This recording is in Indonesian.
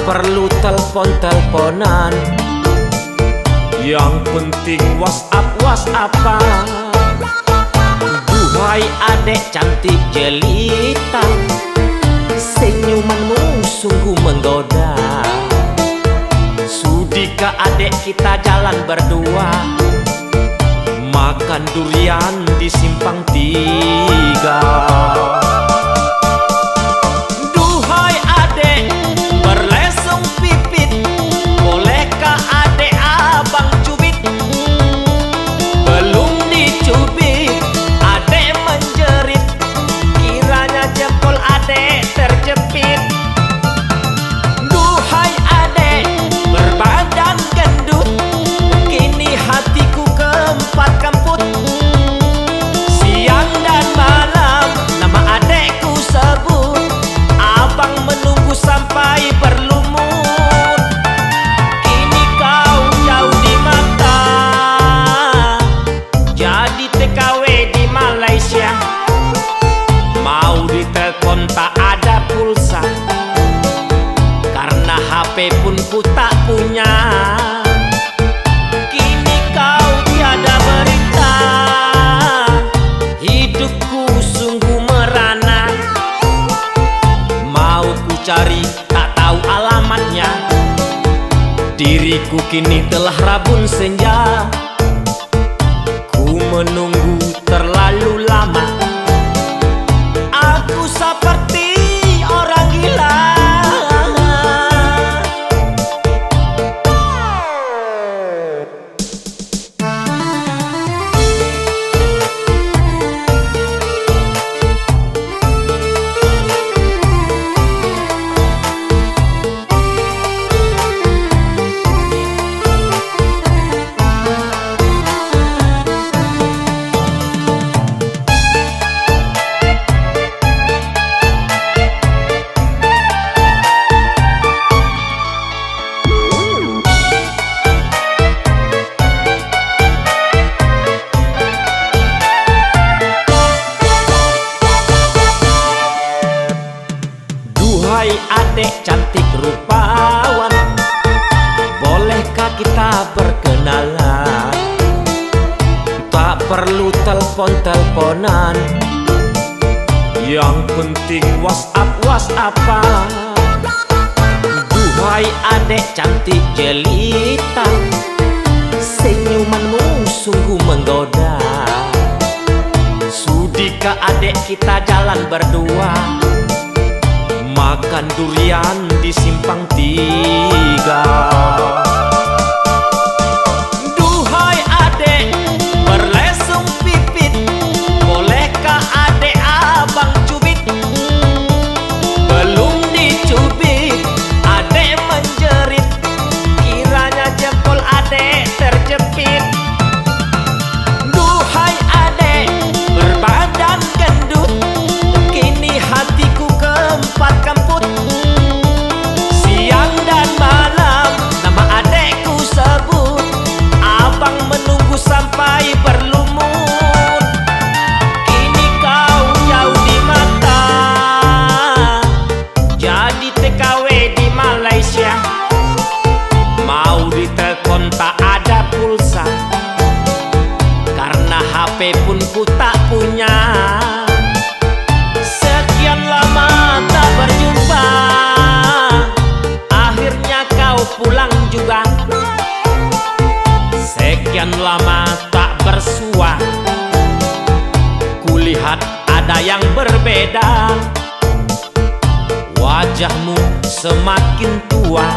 perlu telepon-teleponan, yang penting WhatsApp-WhatsAppan. Duhai adek cantik jelita, senyumanmu sungguh menggoda. Sudikah adek kita jalan berdua, makan durian di Simpang Tiga. Duhai adek berlesung pipit, bolehkah adek abang cubit? Belum dicubit adek menjerit, kiranya jempol adek terjepit. Duhai adek berbadan gendut, kini hatiku keempat kemput. Siang dan malam nama adekku sebut, abang menunggu sampai berlumut. Kini kau jauh di mata, jadi TKW di Malaysia. Mau ditelepon tak ada pulsa, karena HP pun ku tak punya. Kini kau tiada berita, hidupku sungguh merana. Mau ku cari tak tahu alamatnya, diriku kini telah rabun senja. Ku menunggu terlalu lama, aku seperti orang gila. Duhai adek cantik rupawan, bolehkah kita berkenalan? Tak perlu telepon-teleponan, yang penting WhatsApp-WhatsAppan. Duhai adek cantik jelita, senyumanmu sungguh menggoda. Sudikah adek kita jalan berdua, makan durian di Simpang Tiga. Duhai adek berlesung pipit, bolehkah adek abang cubit? Belum dicubit adek menjerit, kiranya jempol adek terjepit. Duhai adek berbadan gendut, kini hatiku keempat kemput. Siang dan malam nama adekku sebut, abang menunggu sampai berlumut. Kini kau jauh di mata, jadi TKW di Malaysia. Mau ditelepon tak ada pulsa, karena HP pun ku tak punya. Sekian lama tak berjumpa, akhirnya kau pulang juga. Sekian lama tak bersua, kulihat ada yang berbeda. Wajahmu semakin tua,